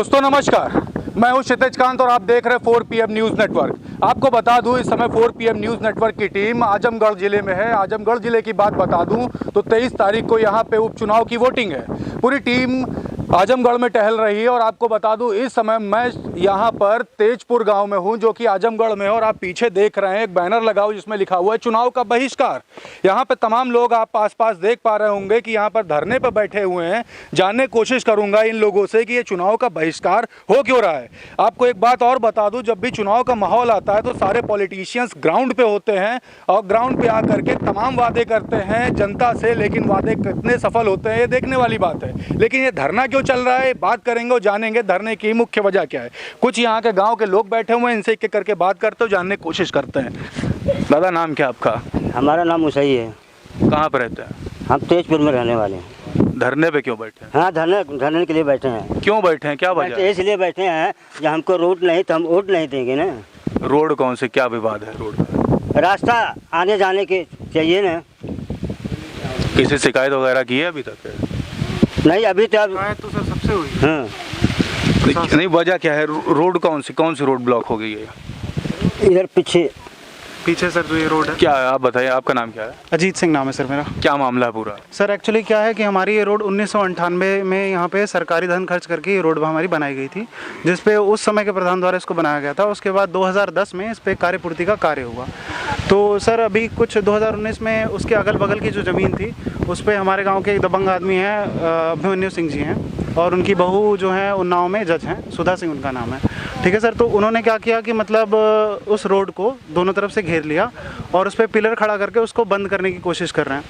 दोस्तों नमस्कार, मैं हूं क्षितिज कांत और आप देख रहे हैं 4 PM न्यूज़ नेटवर्क। आपको बता दूं इस समय 4 PM न्यूज़ नेटवर्क की टीम आजमगढ़ जिले में है। आजमगढ़ जिले की बात बता दूं तो 23 तारीख को यहां पे उपचुनाव की वोटिंग है। पूरी टीम आजमगढ़ में टहल रही है और आपको बता दूं इस समय मैं यहां पर तेजपुर गांव में हूं जो कि आजमगढ़ में है। और आप पीछे देख रहे हैं एक बैनर लगा हुआ जिसमें लिखा हुआ है चुनाव का बहिष्कार। यहां पे तमाम लोग आप आसपास देख पा रहे होंगे कि यहां पर धरने पर बैठे हुए हैं। जानने की कोशिश करूंगा इन लोगों से कि ये चुनाव का बहिष्कार हो क्यों रहा है। आपको एक बात और बता दूं, जब भी चुनाव का माहौल आता है तो सारे पॉलिटिशियंस ग्राउंड पे होते हैं और ग्राउंड पे आकर के तमाम वादे करते हैं जनता से, लेकिन वादे कितने सफल होते हैं ये देखने वाली बात है। लेकिन ये धरना क्यों चल रहा है बात करेंगे और जानेंगे धरने की मुख्य वजह क्या है। कुछ यहाँ के गांव के लोग बैठे हुए हैं, इनसे एक एक करके बात करते हो, जानने की कोशिश करते हैं। दादा नाम क्या आपका? हमारा नाम मुसई है। कहाँ पर रहते हैं? हम तेजपुर में रहने वाले हैं। धरने पे क्यों बैठे हैं? हाँ, धरने के लिए बैठे हैं। क्यों बैठे हैं, क्या वजह है? इसलिए बैठे हैं कि हमको रोड नहीं तो हम वोट नहीं देंगे ना। रोड कौन से, क्या विवाद है रोड का? रास्ता आने जाने के चाहिए ना। किसी शिकायत वगैरह की है अभी तक? नहीं, अभी तो तो सर सबसे हुई। हाँ, नहीं, वजह क्या है? रोड कौन सी रोड ब्लॉक हो गई है? इधर पीछे सर जो ये रोड है। क्या है आप बताइए, आपका नाम क्या है? अजीत सिंह नाम है सर मेरा। क्या मामला है पूरा? सर एक्चुअली क्या है कि हमारी ये रोड 1998 में यहाँ पे सरकारी धन खर्च करके ये रोड हमारी बनाई गई थी, जिस पे उस समय के प्रधान द्वारा इसको बनाया गया था। उसके बाद 2010 में इस पे कार्यपूर्ति का कार्य हुआ। तो सर अभी कुछ 2019 में उसके अगल बगल की जो ज़मीन थी उस पर हमारे गाँव के एक दबंग आदमी हैं, अभिमन्यु सिंह जी हैं, और उनकी बहू जो है उन्नाव में जज हैं, सुधा सिंह उनका नाम है। ठीक है सर, तो उन्होंने क्या किया कि मतलब उस रोड को दोनों तरफ से घेर लिया और उस पर पिलर खड़ा करके उसको बंद करने की कोशिश कर रहे हैं।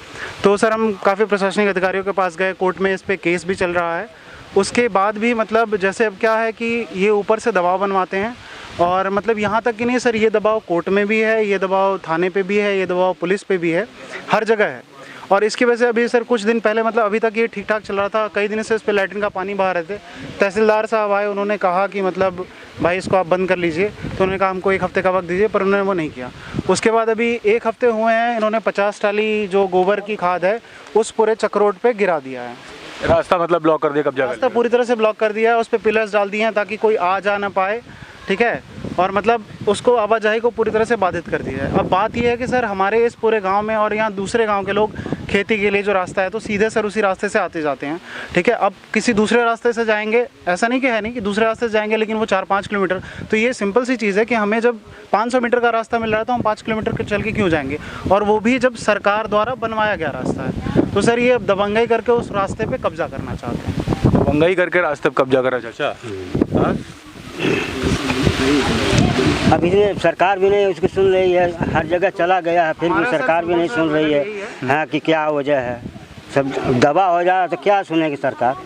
तो सर हम काफ़ी प्रशासनिक अधिकारियों के पास गए, कोर्ट में इस पर केस भी चल रहा है। उसके बाद भी मतलब जैसे अब क्या है कि ये ऊपर से दबाव बनवाते हैं और मतलब यहाँ तक कि नहीं सर, ये दबाव कोर्ट में भी है, ये दबाव थाने पे भी है, ये दबाव पुलिस पे भी है, हर जगह है। और इसकी वजह से अभी सर कुछ दिन पहले मतलब अभी तक ये ठीक ठाक चल रहा था, कई दिन से इस पर लैट्रिन का पानी बहा रहे थे। तहसीलदार साहब आए, उन्होंने कहा कि मतलब भाई इसको आप बंद कर लीजिए, तो उन्होंने कहा हमको 1 हफ्ते का वक्त दीजिए, पर उन्होंने वो नहीं किया। उसके बाद अभी 1 हफ्ते हुए हैं, इन्होंने 50 टाली जो गोबर की खाद है उस पूरे चक रोड पर गिरा दिया है। रास्ता मतलब ब्लॉक कर दिया, कब्जा रास्ता पूरी तरह से ब्लॉक कर दिया है, उस पर पिलर्स डाल दिए हैं ताकि कोई आ जा ना पाए। ठीक है, और मतलब उसको आवाजाही को पूरी तरह से बाधित कर दिया है। अब बात यह है कि सर हमारे इस पूरे गांव में और यहाँ दूसरे गांव के लोग खेती के लिए जो रास्ता है तो सीधे सर उसी रास्ते से आते जाते हैं। ठीक है, अब किसी दूसरे रास्ते से जाएंगे, ऐसा नहीं कि है नहीं कि दूसरे रास्ते से जाएंगे, लेकिन वो 4-5 किलोमीटर। तो ये सिंपल सी चीज़ है कि हमें जब 500 मीटर का रास्ता मिल रहा है तो हम 5 किलोमीटर चल के क्यों जाएंगे, और वो भी जब सरकार द्वारा बनवाया गया रास्ता है। तो सर ये दबंगई करके उस रास्ते पर कब्जा करना चाहते हैं। दबंगई करके रास्ते पर कब्जा करा चाचा? अभी सरकार भी नहीं उसकी सुन रही है, हर जगह चला गया है, फिर भी सरकार भी नहीं सुन रही है। हाँ, कि क्या वजह है, सब दबा हो जाए तो क्या सुनेगी सरकार।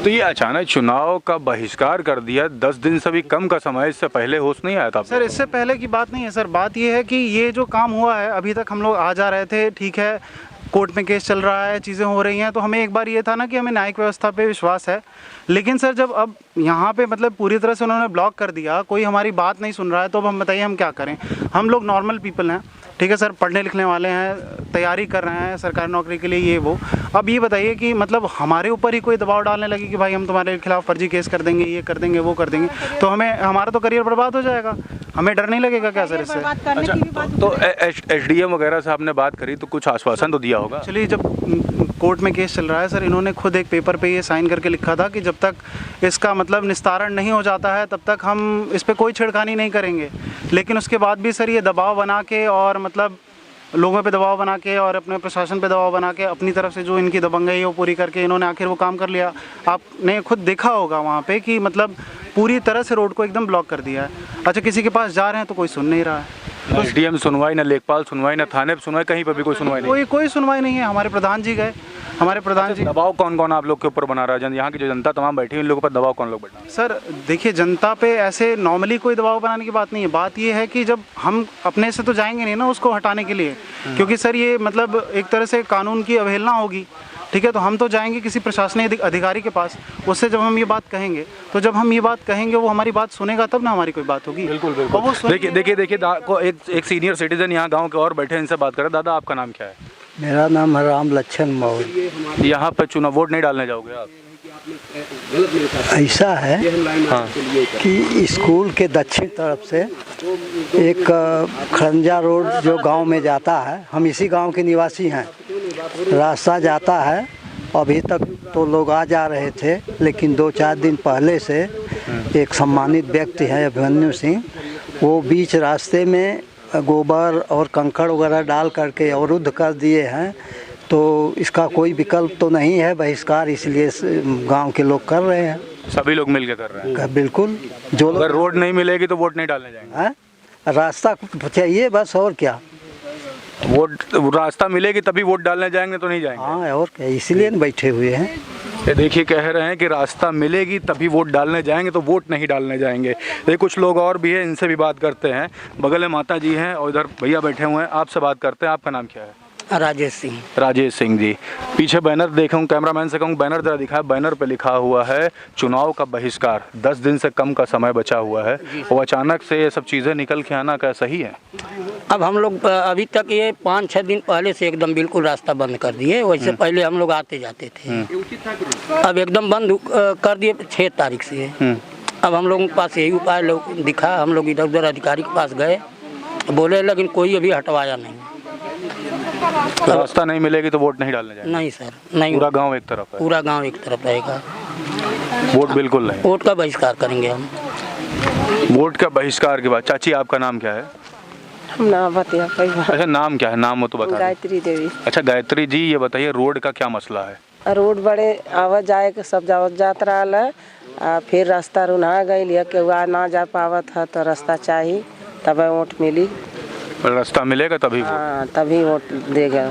तो ये अचानक चुनाव का बहिष्कार कर दिया, 10 दिन से भी कम का समय, इससे पहले होश नहीं आया था? सर इससे पहले की बात नहीं है सर, बात ये है कि ये जो काम हुआ है अभी तक हम लोग आ जा रहे थे। ठीक है, कोर्ट में केस चल रहा है, चीज़ें हो रही हैं, तो हमें एक बार ये था ना कि हमें न्यायिक व्यवस्था पे विश्वास है। लेकिन सर जब अब यहाँ पे मतलब पूरी तरह से उन्होंने ब्लॉक कर दिया, कोई हमारी बात नहीं सुन रहा है, तो अब हम बताइए हम क्या करें। हम लोग नॉर्मल पीपल हैं, ठीक है सर, पढ़ने लिखने वाले हैं, तैयारी कर रहे हैं सरकारी नौकरी के लिए, ये वो। अब ये बताइए कि मतलब हमारे ऊपर ही कोई दबाव डालने लगे कि भाई हम तुम्हारे खिलाफ फर्जी केस कर देंगे, ये कर देंगे, वो कर देंगे, तो हमारा तो करियर बर्बाद हो जाएगा। हमें डर नहीं लगेगा क्या सर इससे? अच्छा, तो SDM वगैरह से आपने बात करी तो कुछ आश्वासन तो दिया होगा? चलिए, जब कोर्ट में केस चल रहा है सर, इन्होंने खुद एक पेपर पे ये साइन करके लिखा था कि जब तक इसका मतलब निस्तारण नहीं हो जाता है तब तक हम इस पे कोई छेड़खानी नहीं करेंगे। लेकिन उसके बाद भी सर ये दबाव बना के और मतलब लोगों पे दबाव बना के और अपने प्रशासन पे दबाव बना के अपनी तरफ से जो इनकी दबंगई है वो पूरी करके इन्होंने आखिर वो काम कर लिया। आपने खुद देखा होगा वहाँ पे कि मतलब पूरी तरह से रोड को एकदम ब्लॉक कर दिया है। अच्छा, किसी के पास जा रहे हैं तो कोई सुन नहीं रहा है। SDM सुनवाई, ना लेखपाल सुनवाई, ना थाने पे सुनवाई, कहीं पर भी कोई सुनवाई नहीं? कोई सुनवाई नहीं है। हमारे प्रधान जी गए, हमारे प्रधान जी। दबाव कौन कौन आप लोग के ऊपर बना रहा है? यहाँ की जो जनता तमाम बैठी है, इन लोगों पर दबाव कौन लोग बना रहा है? सर देखिए, जनता पे ऐसे नॉर्मली कोई दबाव बनाने की बात नहीं है। बात ये है कि जब हम अपने से तो जाएंगे नहीं ना उसको हटाने के लिए, क्योंकि सर ये मतलब एक तरह से कानून की अवहेलना होगी। ठीक है, तो हम तो जाएंगे किसी प्रशासनिक अधिकारी के पास, उससे जब हम ये बात कहेंगे, तो जब हम ये बात कहेंगे वो हमारी बात सुनेगा तब ना हमारी कोई बात होगी। बिल्कुल बिल्कुल। देखिए एक सीनियर सिटीजन यहाँ गांव के और बैठे हैं, इनसे बात करें। दादा आपका नाम क्या है? मेरा नाम है राम लक्ष्मण मौर्य। यहाँ पे चुनाव वोट नहीं डालने जाओगे आप? ऐसा है हाँ कि स्कूल के दक्षिण तरफ से एक खड़ंजा रोड जो गांव में जाता है, हम इसी गांव के निवासी हैं, रास्ता जाता है। अभी तक तो लोग आ जा रहे थे, लेकिन 2-4 दिन पहले से एक सम्मानित व्यक्ति है अभिमन्यु सिंह, वो बीच रास्ते में गोबर और कंकड़ वगैरह डाल करके अवरुद्ध कर दिए हैं। तो इसका कोई विकल्प तो नहीं है, बहिष्कार इसलिए गांव के लोग कर रहे हैं। सभी लोग मिलकर कर रहे हैं। बिल्कुल, जो अगर लोग रोड नहीं मिलेगी तो वोट नहीं डालने जाएंगे। हैं, रास्ता चाहिए बस, और क्या। वोट रास्ता मिलेगी तभी वोट डालने जाएंगे, तो नहीं जाएंगे। हाँ, और क्या, इसीलिए न बैठे हुए हैं। ये देखिए कह रहे हैं कि रास्ता मिलेगी तभी वोट डालने जाएंगे, तो वोट नहीं डालने जाएंगे। ये कुछ लोग और भी हैं, इनसे भी बात करते हैं। बगल में माता जी हैं और इधर भैया बैठे हुए हैं, आपसे बात करते हैं। आपका नाम क्या है? राजेश सिंह। राजेश सिंह जी, पीछे बैनर देखूँ, कैमरामैन से कहूँ बैनर जरा दिखाए। बैनर पे लिखा हुआ है चुनाव का बहिष्कार, 10 दिन से कम का समय बचा हुआ है, और अचानक से ये सब चीज़ें निकल के आना क्या सही है? अब हम लोग अभी तक ये 5-6 दिन पहले से एकदम बिल्कुल रास्ता बंद कर दिए। वैसे पहले हम लोग आते जाते थे, अब एकदम बंद कर दिए 6 तारीख से। अब हम लोगों के पास यही उपाय लोग दिखा, हम लोग इधर उधर अधिकारी के पास गए, बोले, लेकिन कोई अभी हटवाया नहीं। रास्ता नहीं मिलेगी तो वोट नहीं डालने जाएंगे? नहीं सर, नहीं। पूरा गांव एक तरफ है? पूरा गांव एक तरफ रहेगा, वोट बिल्कुल नहीं। वोट का बहिष्कार करेंगे हम। वोट का बहिष्कार के बाद, चाची आपका नाम क्या है? नाम बतिया अच्छा, नाम क्या है? नाम हो तो बता दें। गायत्री देवी। अच्छा गायत्री जी, ये बताइए रोड का क्या मसला है? रोड बड़े आवाज जाए के सब जात रहा है, फिर रास्ता रुना गई, केहू ना जा पावत है, तो रास्ता चाहिए तब वोट मिली। रास्ता मिलेगा तभी वोट? हाँ, तभी वोट देगा।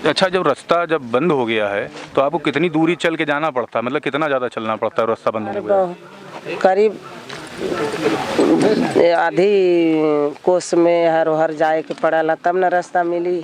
अच्छा, जब रास्ता जब बंद हो गया है तो आपको कितनी दूरी चल के जाना पड़ता है? मतलब कितना ज़्यादा चलना पड़ता है रास्ता बंद हो गया? करीब आधी कोस में हर जाए के पड़ेला, तब न रास्ता मिली।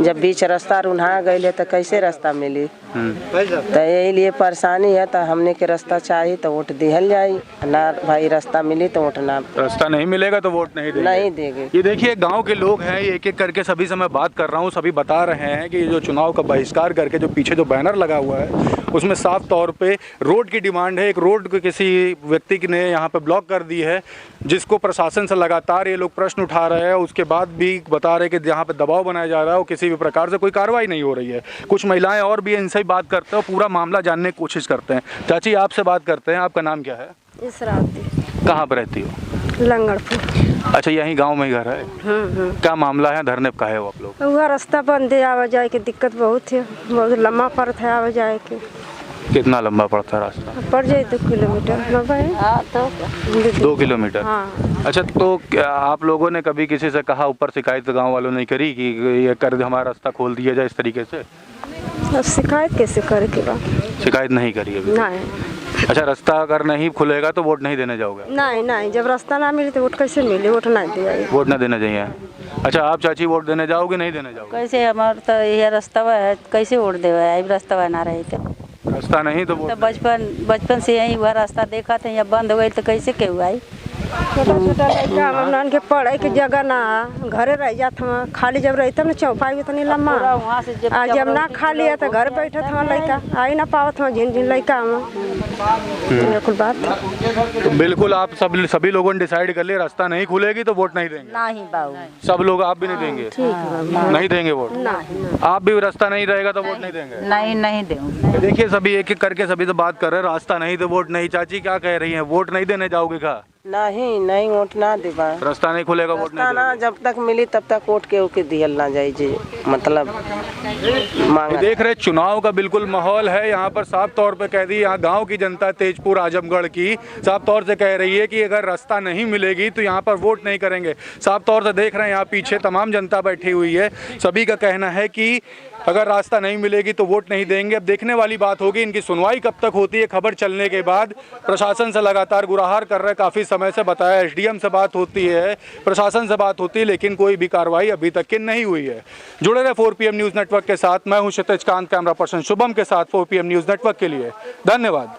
जब बीच रास्ता रुन्हा गई तो कैसे रास्ता मिली? तो यही लिए परेशानी है, तो हमने के रास्ता चाहिए तो वोट दिहल जाए, ना भाई रास्ता मिली तो वोट ना। रास्ता नहीं मिलेगा तो वोट नहीं देंगे? नहीं देंगे। ये देखिए गांव के लोग हैं, एक एक करके सभी से मैं बात कर रहा हूँ, सभी बता रहे हैं कि जो चुनाव का बहिष्कार करके जो पीछे जो बैनर लगा हुआ है उसमें साफ तौर पे रोड की डिमांड है। एक रोड को किसी व्यक्ति ने यहाँ पे ब्लॉक कर दी है, जिसको प्रशासन से लगातार ये लोग प्रश्न उठा रहे हैं। उसके बाद भी बता रहे हैं कि यहाँ पे दबाव बनाया जा रहा है और किसी भी प्रकार से कोई कार्रवाई नहीं हो रही है। कुछ महिलाएं और भी इनसे बात करते हैं, पूरा मामला जानने की कोशिश करते हैं। चाची आपसे बात करते हैं, आपका नाम क्या है? इसरावती। कहाँ पर रहती हो? लंगड़पुर। अच्छा, यहीं गांव में ही घर है? क्या मामला है? धरने पे काहे हो आप लोग? वह रास्ता बंद है, आवा जाए की दिक्कत बहुत है, बहुत लम्बा पड़ता है आवा जाए के। कितना लंबा पड़ता है रास्ता? पड़ जाए 2 किलोमीटर लंबा है। 2 किलोमीटर? हाँ। अच्छा, तो क्या आप लोगों ने कभी किसी से कहा, ऊपर शिकायत गांव वालों ने करी कि ये कर हमारा रास्ता खोल दिया जाए इस तरीके से? अब शिकायत कैसे करे के बाद? शिकायत नहीं करी अभी? नहीं। अच्छा, रास्ता अगर नहीं खुलेगा तो वोट नहीं देने जाओगे? नहीं नहीं, जब रास्ता ना मिले तो वोट कैसे मिले? वोट नहीं दिया। वोट ना देना चाहिए। अच्छा, आप चाची वोट देने जाओगे नहीं देने जाओगे? कैसे? हमारा तो यह रास्ता है, कैसे वोट देवे? अब रास्ता ना रहे तो रास्ता नहीं तो वोट? बचपन से यही हुआ रास्ता देखा था, यहाँ बंद हो गई तो कैसे केहू आई? छोटा छोटा लड़का हमन के पढ़े के जगह ना, घरे रह जात हम। खाली जब रही तब ना चौपाई उतनी लम्बा, आज जब ना खाली है तो घर बैठत हम लड़का, आई ना पावत हम झिन झिन लड़का हम। बिल्कुल बात। तो बिल्कुल आप सभी लोगों ने डिसाइड कर लिया, रास्ता नहीं खुलेगी तो वोट नहीं देंगे? नहीं बाबू, सब लोग? आप भी नहीं देंगे? नहीं देंगे वोट? आप भी रास्ता नहीं रहेगा तो वोट नहीं देंगे? नहीं दूँ। देखिए सभी एक एक करके सभी से बात कर रहे हैं, रास्ता नहीं तो वोट नहीं। चाची क्या कह रही हैं, वोट नहीं देने जाओगे क्या? नहीं वोट ना देबा। रास्ता नहीं खुलेगा वोट नहीं ना, जब तक मिली तब तक वोट के दिहल ना जाए जी, मतलब मांग। देख रहे चुनाव का बिल्कुल माहौल है यहाँ पर। साफ तौर पे कह दी, यहाँ गांव की जनता तेजपुर आजमगढ़ की साफ तौर से कह रही है कि अगर रास्ता नहीं मिलेगी तो यहाँ पर वोट नहीं करेंगे। साफ तौर से देख रहे हैं यहाँ पीछे तमाम जनता बैठी हुई है, सभी का कहना है कि अगर रास्ता नहीं मिलेगी तो वोट नहीं देंगे। अब देखने वाली बात होगी इनकी सुनवाई कब तक होती है। खबर चलने के बाद प्रशासन से लगातार गुहार कर रहे, काफ़ी समय से बताया, एसडीएम से बात होती है, प्रशासन से बात होती है, लेकिन कोई भी कार्रवाई अभी तक की नहीं हुई है। जुड़े रहे 4PM न्यूज़ नेटवर्क के साथ। मैं हूं क्षितिज कांत, कैमरा पर्सन शुभम के साथ 4PM न्यूज़ नेटवर्क के लिए धन्यवाद।